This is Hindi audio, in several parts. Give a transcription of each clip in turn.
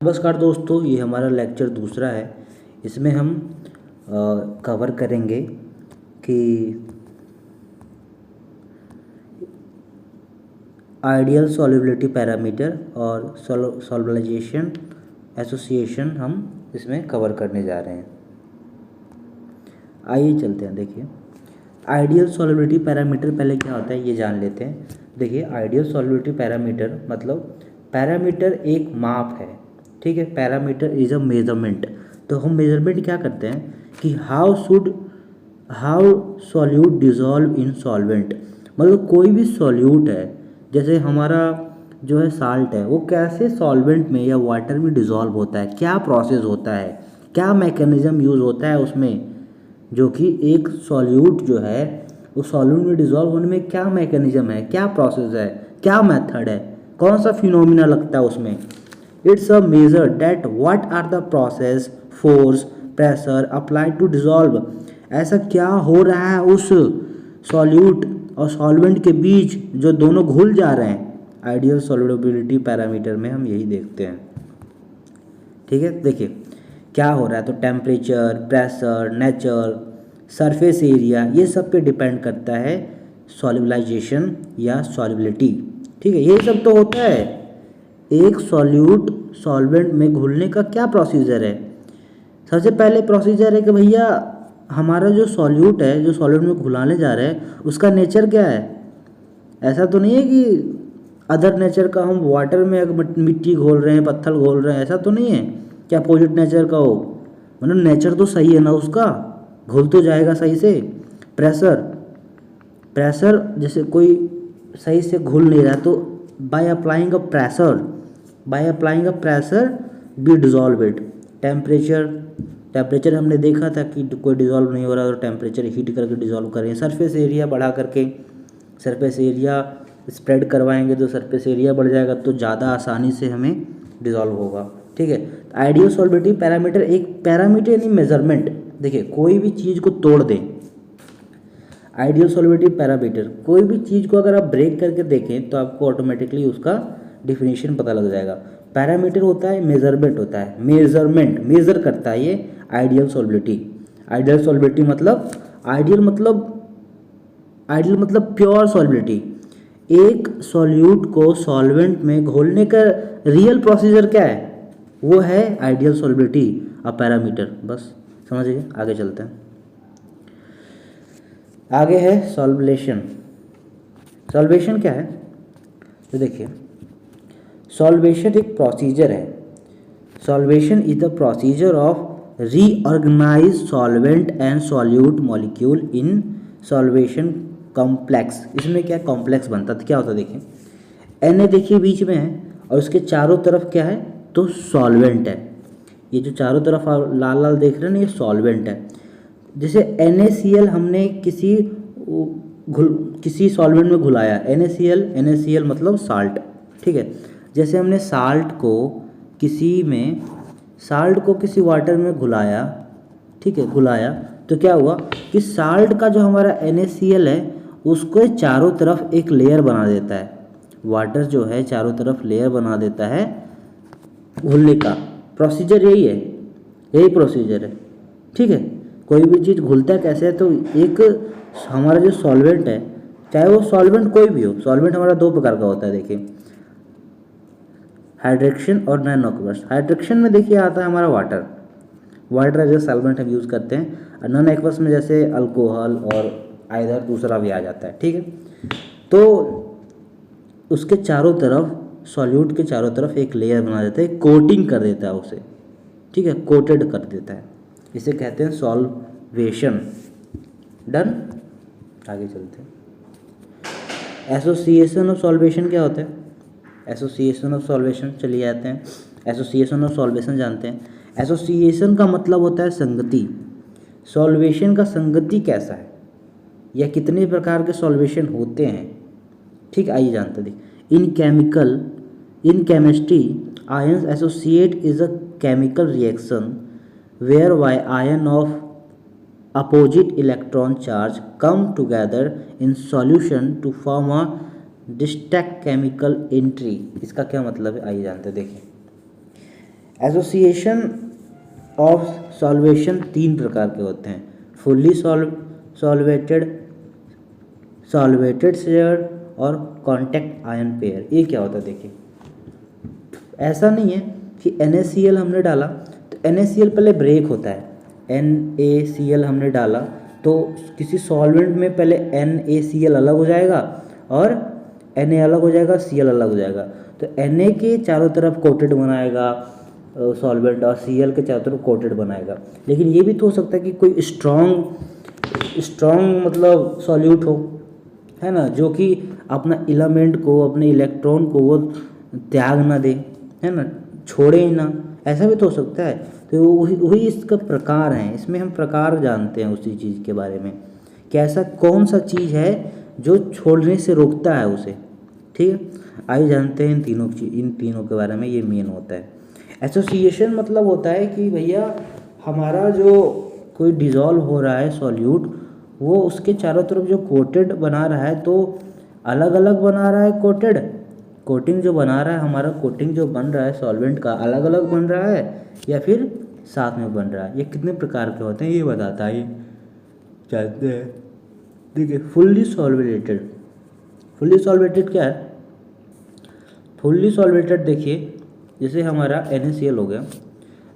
नमस्कार दोस्तों, ये हमारा लेक्चर दूसरा है। इसमें हम कवर करेंगे कि आइडियल सॉल्युबिलिटी पैरामीटर और सॉल्वलाइजेशन एसोसिएशन हम इसमें कवर करने जा रहे हैं। आइए चलते हैं। देखिए, आइडियल सॉल्युबिलिटी पैरामीटर पहले क्या होता है ये जान लेते हैं। देखिए, आइडियल सॉल्युबिलिटी पैरामीटर मतलब पैरामीटर एक माप है, ठीक है। Parameter is a measurement. तो हम मेजरमेंट क्या करते हैं कि how solute dissolve in solvent. मतलब कोई भी सॉल्यूट है, जैसे हमारा जो है साल्ट है, वो कैसे सॉल्वेंट में या वाटर में डिज़ोल्व होता है, क्या प्रोसेस होता है, क्या मैकेनिज़्म यूज़ होता है उसमें, जो कि एक सॉल्यूट जो है वो सॉल्यूट में डिज़ोल्व होने में क्या मैकेनिज़्म है, क्या प्रोसेस है, क्या मेथड है, कौन सा फिनोमिना लगता है उसमें। It's a major that what are the process, force, pressure applied to dissolve. ऐसा क्या हो रहा है उस सॉल्यूट और सॉल्वेंट के बीच जो दोनों घुल जा रहे हैं। आइडियल सॉल्युबिलिटी पैरामीटर में हम यही देखते हैं, ठीक है। देखिए क्या हो रहा है, तो temperature, pressure, nature, surface area, ये सब पे डिपेंड करता है सॉल्युबलाइजेशन या सॉल्युबिलिटी, ठीक है। ये सब तो होता है। एक सॉल्यूट सॉल्वेंट में घुलने का क्या प्रोसीजर है। सबसे पहले प्रोसीजर है कि भैया हमारा जो सॉल्यूट है, जो सॉल्वेंट में घुलाने जा रहे हैं, उसका नेचर क्या है। ऐसा तो नहीं है कि अदर नेचर का हम वाटर में मिट्टी घोल रहे हैं, पत्थर घोल रहे हैं, ऐसा तो नहीं है कि अपोजिट नेचर का हो। मतलब नेचर तो सही है ना उसका, घुल तो जाएगा सही से। प्रेशर जैसे कोई सही से घुल नहीं रहा तो by applying a pressure be dissolve it. Temperature हमने देखा था कि कोई डिज़ोल्व नहीं हो रहा तो टेम्परेचर हीट करके डिज़ोल्व करें। सरफेस एरिया बढ़ा करके, सरफेस एरिया स्प्रेड करवाएंगे तो सरफेस एरिया बढ़ जाएगा तो ज़्यादा आसानी से हमें डिज़ोल्व होगा, ठीक है। आइडियल सॉल्युबिलिटी पैरामीटर एक पैरामीटर यानी मेजरमेंट। देखिए कोई भी चीज़ को तोड़ दें, आइडियल सॉल्युबिलिटी पैरामीटर कोई भी चीज़ को अगर आप ब्रेक करके देखें तो आपको ऑटोमेटिकली उसका डिफिनीशन पता लग जाएगा। पैरामीटर होता है, मेजरमेंट होता है, मेजर करता है ये आइडियल सॉल्युबिलिटी मतलब आइडियल मतलब प्योर सॉल्युबिलिटी। एक सॉल्यूट को सॉल्वेंट में घोलने का रियल प्रोसीजर क्या है, वो है आइडियल सॉल्युबिलिटी अ पैरामीटर। बस समझिए, आगे चलते हैं। आगे है सॉल्वेशन क्या है। तो देखिए, सॉल्वेशन एक प्रोसीजर है। Solvation is the procedure of reorganize solvent and solute molecule in solvation complex. इसमें क्या कॉम्प्लेक्स बनता है, क्या होता है देखिए, Na देखिए बीच में है और उसके चारों तरफ क्या है, तो सॉल्वेंट है। ये जो चारों तरफ आप लाल लाल देख रहे हैं ना, ये सॉल्वेंट है। जैसे NaCl हमने किसी सॉल्वेंट में घुलाया, NaCl मतलब साल्ट, ठीक है। जैसे हमने साल्ट को किसी वाटर में घुलाया, ठीक है, तो क्या हुआ कि साल्ट का जो हमारा NaCl है उसको चारों तरफ एक लेयर बना देता है। वाटर जो है चारों तरफ लेयर बना देता है। घुलने का प्रोसीजर यही प्रोसीजर है, ठीक है। कोई भी चीज़ घुलता है कैसे है, तो एक हमारा जो सॉल्वेंट है, चाहे वो सॉल्वेंट कोई भी हो, सॉल्वेंट हमारा दो प्रकार का होता है। देखिए, हाइड्रेक्शन और नॉन एक्वस। हाइड्रेक्शन में देखिए आता है हमारा वाटर एज ए सॉल्वेंट हम यूज़ करते हैं, और नॉन एक्वस में जैसे अल्कोहल और आइदर दूसरा भी आ जाता है, ठीक है। तो उसके चारों तरफ, सॉल्यूट के चारों तरफ एक लेयर बना देता है, कोटिंग कर देता है उसे, ठीक है, कोटेड कर देता है। इसे कहते हैं सॉल्वेशन। डन, आगे चलते हैं। एसोसिएशन ऑफ सॉल्वेशन क्या होता है। एसोसिएशन ऑफ सॉल्वेशन, चलिए आते हैं। एसोसिएशन ऑफ सॉल्वेशन जानते हैं। एसोसिएशन का मतलब होता है संगति। सॉल्वेशन का संगति कैसा है या कितने प्रकार के सॉल्वेशन होते हैं, ठीक, आइए जानते हैं। In chemistry ions associate is a chemical reaction where by ion of opposite electron charge come together in solution to form a distinct chemical entity। इसका क्या मतलब है आइए जानते हैं। देखिए, एसोसिएशन ऑफ सॉल्वेशन 3 प्रकार के होते हैं, फुल्ली सॉल्वेटेड, सॉल्वेटेड शेयर और कॉन्टैक्ट आयन पेयर। ये क्या होता है देखिए, ऐसा नहीं है कि NaCl हमने डाला तो NaCl पहले ब्रेक होता है, NaCl हमने डाला तो किसी सॉल्वेंट में पहले NaCl अलग हो जाएगा और Na अलग हो जाएगा, Cl अलग हो जाएगा, तो Na के चारों तरफ कोटेड बनाएगा सॉल्वेंट और Cl के चारों तरफ कोटेड बनाएगा। लेकिन ये भी तो हो सकता है कि कोई स्ट्रॉन्ग मतलब सॉल्यूट हो, है ना, जो कि अपना एलिमेंट को, अपने इलेक्ट्रॉन को वो त्याग ना दे, है ना, छोड़े ही ना, ऐसा भी तो हो सकता है। तो वही इसका प्रकार है, इसमें हम प्रकार जानते हैं उसी चीज़ के बारे में कि ऐसा कौन सा चीज़ है जो छोड़ने से रोकता है उसे। ठीक है, आइए जानते हैं इन तीनों के बारे में। ये मेन होता है एसोसिएशन, मतलब होता है कि भैया हमारा जो कोई डिज़ोल्व हो रहा है सॉल्यूट, वो उसके चारों तरफ जो कोटेड बना रहा है तो अलग अलग बना रहा है कोटिंग जो बना रहा है, हमारा कोटिंग जो बन रहा है सॉल्वेंट का अलग अलग बन रहा है या फिर साथ में बन रहा है। ये कितने प्रकार के होते हैं ये बताता है, जानते हैं। देखिए फुल्ली सॉल्वेटेड क्या है? फुल्ली सॉल्वेटेड देखिए, जैसे हमारा NaCl हो गया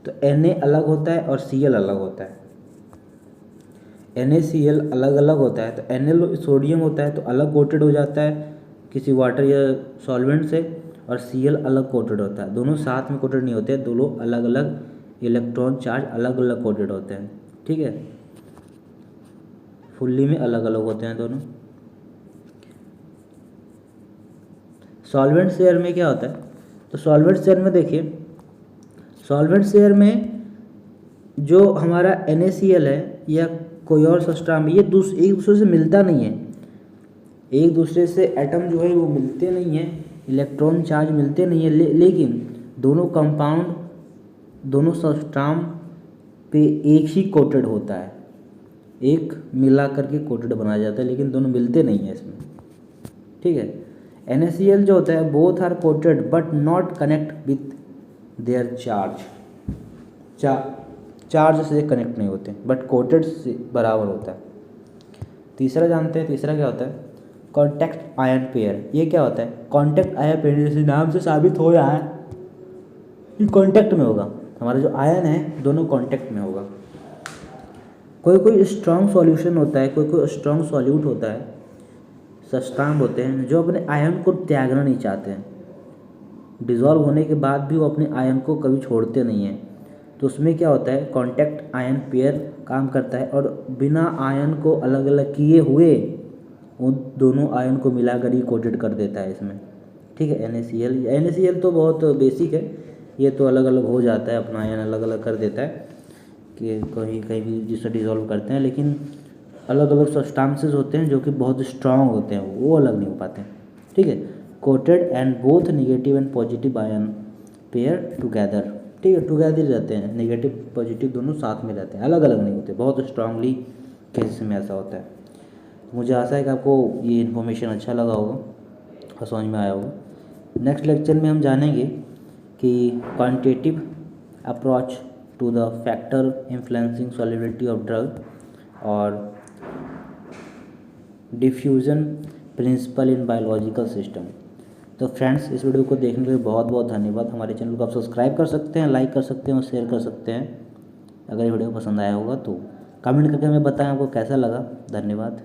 तो Na अलग होता है और Cl अलग होता है। NaCl अलग अलग होता है तो Na सोडियम होता है तो अलग कोटेड हो जाता है किसी वाटर या सॉल्वेंट से, और Cl अलग कोटेड होता है। दोनों साथ में कोटेड नहीं होते हैं, दोनों अलग अलग इलेक्ट्रॉन चार्ज अलग अलग कोटेड होते हैं। ठीक है, फुल्ली में अलग अलग होते हैं दोनों। सॉल्वेंट शेयर में क्या होता है? तो सॉल्वेंट शेयर में देखिए, सॉल्वेंट शेयर में जो हमारा NaCl है या कोई और सब्सटेंस है, ये एक दूसरे से मिलता नहीं है, एक दूसरे से एटम जो है वो मिलते नहीं हैं, इलेक्ट्रॉन चार्ज मिलते नहीं है, लेकिन दोनों कंपाउंड, दोनों सब्सटेंस पे एक ही कोटेड होता है, एक मिला करके कोटेड बनाया जाता है, लेकिन दोनों मिलते नहीं है इसमें। ठीक है, NaCl जो होता है both are coated but not connect with their charge से कनेक्ट नहीं होते, बट कोटेड से बराबर होता है। तीसरा जानते हैं, तीसरा क्या होता है? Contact ion pair. ये क्या होता है? कॉन्टैक्ट आयन पेयर जैसे नाम से साबित हो रहा है कि कॉन्टैक्ट में होगा, हमारा जो आयन है दोनों कॉन्टैक्ट में होगा। कोई स्ट्रॉन्ग सॉल्यूशन होता है, कोई स्ट्रॉन्ग सॉल्यूट होता है, सब्सटेंस होते हैं जो अपने आयन को त्यागना नहीं चाहते हैं, डिज़ोल्व होने के बाद भी वो अपने आयन को कभी छोड़ते नहीं हैं, तो उसमें क्या होता है? कॉन्टैक्ट आयन पेयर काम करता है और बिना आयन को अलग अलग किए हुए उन दोनों आयन को मिलाकर ही कोटेड कर देता है इसमें। ठीक है, NaCl तो बहुत बेसिक है, ये तो अलग अलग हो जाता है, अपना आयन अलग अलग कर देता है कि कहीं भी जिसे डिज़ोल्व करते हैं, लेकिन अलग अलग सब्सटेंसेस होते हैं जो कि बहुत स्ट्रांग होते हैं, वो अलग नहीं हो पाते हैं। ठीक है, coated and both negative and positive ion pair together. ठीक है, टुगेदर रहते हैं, नेगेटिव पॉजिटिव दोनों साथ में रहते हैं, अलग अलग नहीं होते। बहुत स्ट्रांगली केसेस में ऐसा होता है। मुझे आशा है कि आपको ये इन्फॉर्मेशन अच्छा लगा होगा और समझ में आया होगा। नेक्स्ट लेक्चर में हम जानेंगे कि quantitative approach to the factor influencing solubility of drug और diffusion principle in biological system. तो फ्रेंड्स, इस वीडियो को देखने के लिए बहुत बहुत धन्यवाद। हमारे चैनल को आप सब्सक्राइब कर सकते हैं, लाइक कर सकते हैं और शेयर कर सकते हैं। अगर ये वीडियो पसंद आया होगा तो कमेंट करके हमें बताएं आपको कैसा लगा। धन्यवाद।